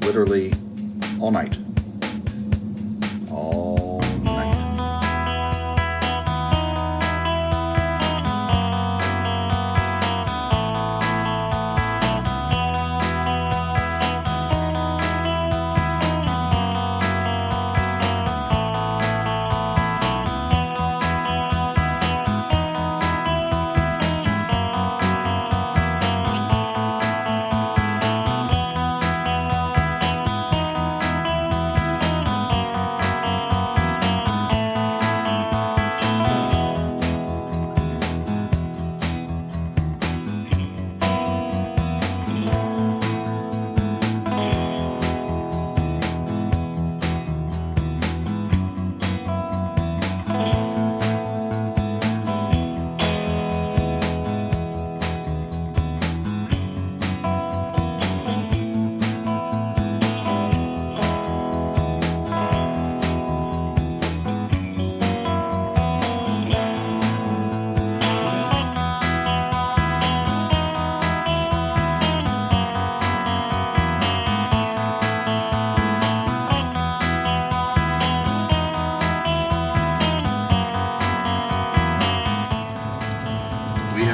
literally all night. All night.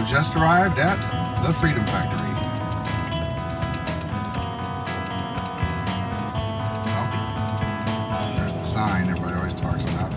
Just arrived at the Freedom Factory. Oh, there's the sign everybody always talks about.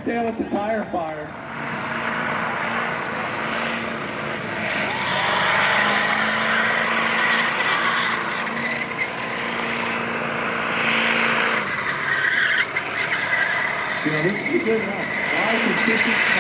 Tail at the tire fire. You know, this is a good one. Why consistent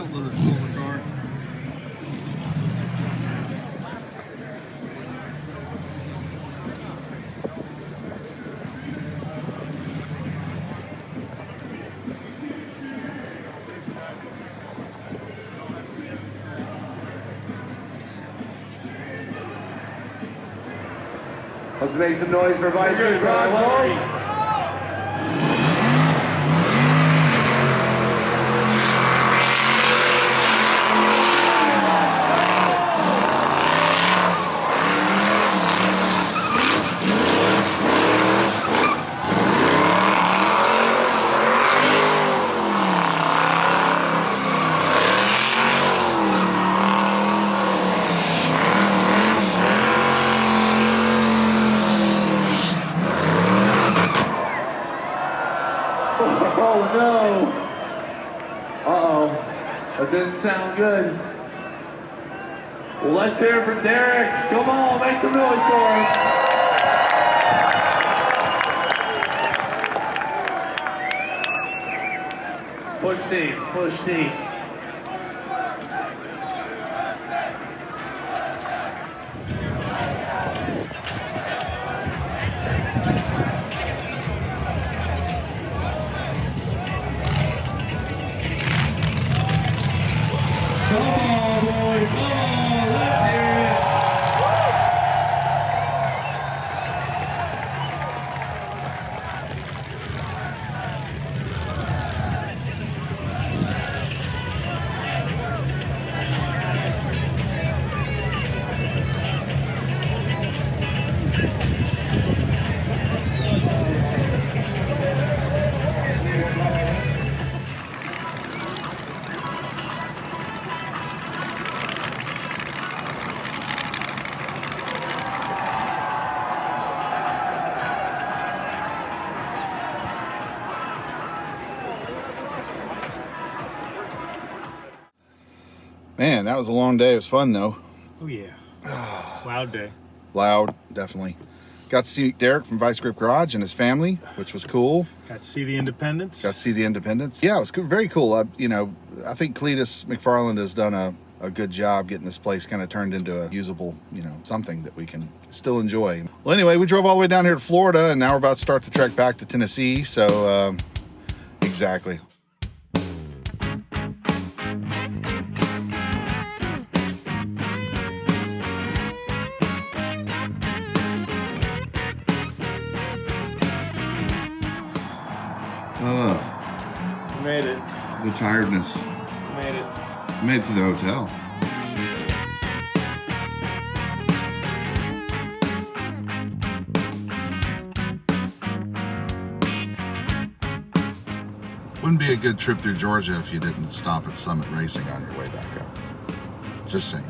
outlet of silver car. Let's make some noise for Vice Grip Garage. Oh no! Uh-oh. That didn't sound good. Well, let's hear it for Derek. Come on, make some noise for him. Push deep, push deep. Come on, boys, come on, let's hear it. Man, that was a long day. It was fun though. Oh yeah. Loud day. Loud, definitely. Got to see Derek from Vice Grip Garage and his family, which was cool. Got to see the Independence. Got to see the Independence. Yeah, it was very cool. I think Cleetus McFarland has done a good job getting this place kind of turned into a usable, something that we can still enjoy. Well, anyway, we drove all the way down here to Florida, and now we're about to start the trek back to Tennessee. So, exactly. Made it. The tiredness. Made it. Made it to the hotel. Wouldn't be a good trip through Georgia if you didn't stop at Summit Racing on your way back up. Just saying.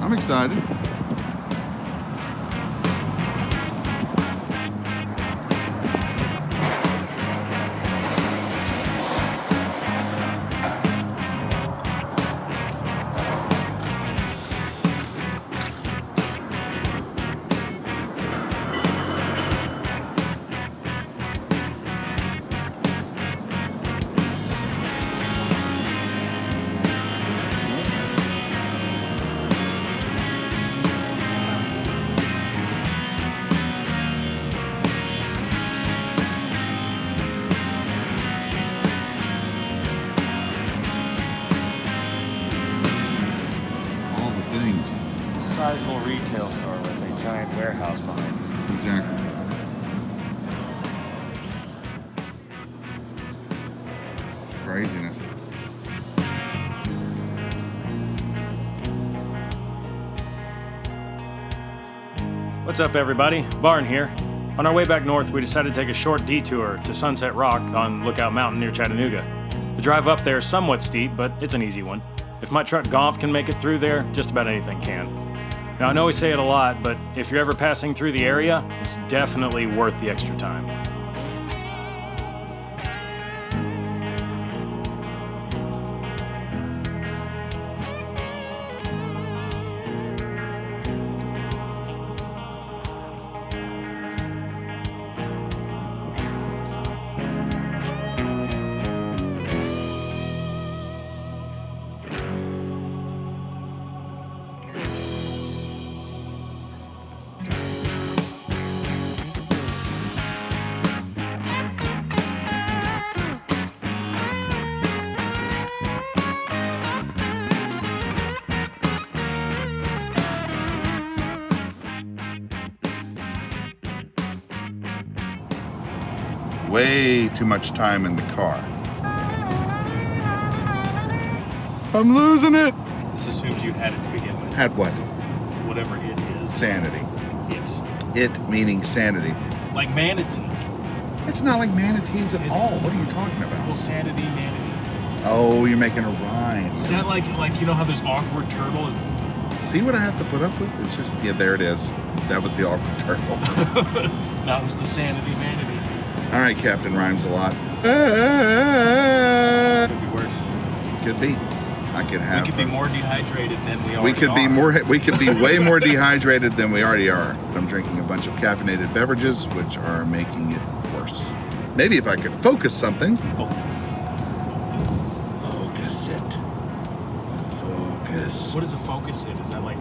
I'm excited. Sizable retail store with a giant warehouse behind us. Exactly. Craziness. What's up, everybody? Barn here. On our way back north, we decided to take a short detour to Sunset Rock on Lookout Mountain near Chattanooga. The drive up there is somewhat steep, but it's an easy one. If my truck Golf can make it through there, just about anything can. Now, I know we say it a lot, but if you're ever passing through the area, it's definitely worth the extra time. Way too much time in the car. I'm losing it. This assumes you had it to begin with. Had what? Whatever it is. Sanity. It's It meaning sanity. like manatee. It's not like manatees at all. What are you talking Well, about? sanity, manatee. Oh, you're making a rhyme. Is that like you know how there's awkward turtles? See what I have to put up with? It's just, yeah, there it is. That was the awkward turtle. Now it's the sanity manatee. All right, Captain Rhymes a lot. Could be worse. Could be. I could have. We could be more dehydrated than we already We could are. be more. We could be way more dehydrated than we already are. I'm drinking a bunch of caffeinated beverages, which are making it worse. Maybe if I could focus something. Focus. Focus it. Focus. What is a focus it? Is that like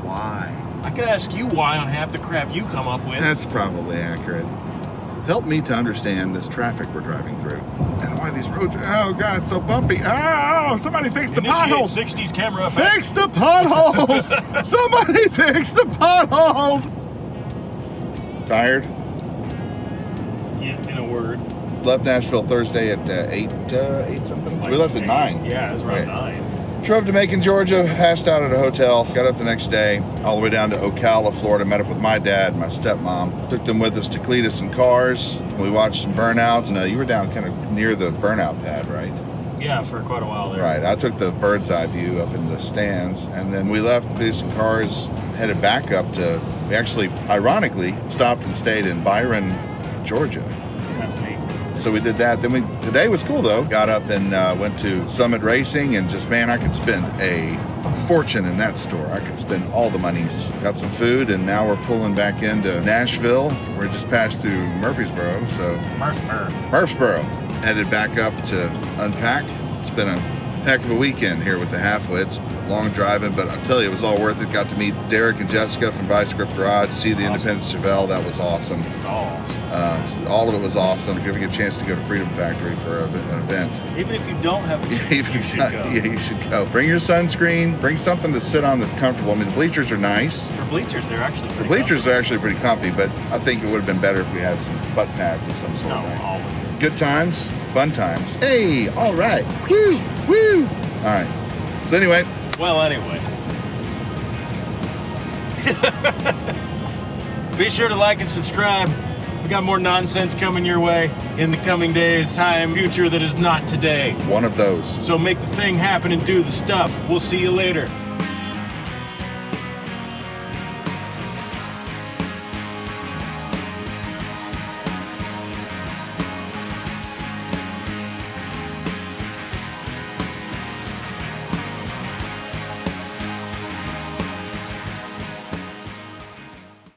Why? I could ask you why on half the crap you come up with. That's probably accurate. Help me to understand this traffic we're driving through and why these roads are, oh God, so bumpy. Oh, somebody fix the Initiate potholes. 60s camera effect. Fix the potholes. Somebody fix the potholes. Tired? Yeah, in a word. Left Nashville Thursday at 8 something. So we left at 9. Yeah, it was around Right. 9. Drove to Macon, Georgia, passed out at a hotel, got up the next day, all the way down to Ocala, Florida, met up with my dad, my stepmom, took them with us to Cleetus and Cars. We watched some Burnouts. No, you were down kind of near the burnout pad, right? Yeah, for quite a while there. Right. I took the bird's eye view up in the stands, and then we left Cleetus and Cars, headed back up to, we actually, ironically, stopped and stayed in Byron, Georgia. That's me. So we did that. Then today was cool though. Got up and went to Summit Racing, and just, man, I could spend a fortune in that store. I could spend all the monies. Got some food, and now we're pulling back into Nashville. We just passed through Murfreesboro, so Murfreesboro. Headed back up to unpack. It's been a heck of a weekend here with the HalfWits. Long driving, but I'll tell you, it was all worth it. Got to meet Derek and Jessica from Vice Grip Garage, see the Independent Chevelle. That was awesome. It's all awesome. All of it was awesome. If you ever get a chance to go to Freedom Factory for an event, Even if you don't have a chance, you should go. Yeah, you should go. Bring your sunscreen. Bring something to sit on that's comfortable. I mean, the bleachers are nice. For bleachers, they're actually The pretty bleachers are actually pretty comfy, but I think it would have been better if we had some butt pads of some sort. No, right? always. Good times, fun times. Hey, all right. Woo, woo. All right. So anyway. Well, anyway. Be sure to like and subscribe. We got more nonsense coming your way in the coming days, time, future that is not today. One of those. So make the thing happen and do the stuff. We'll see you later.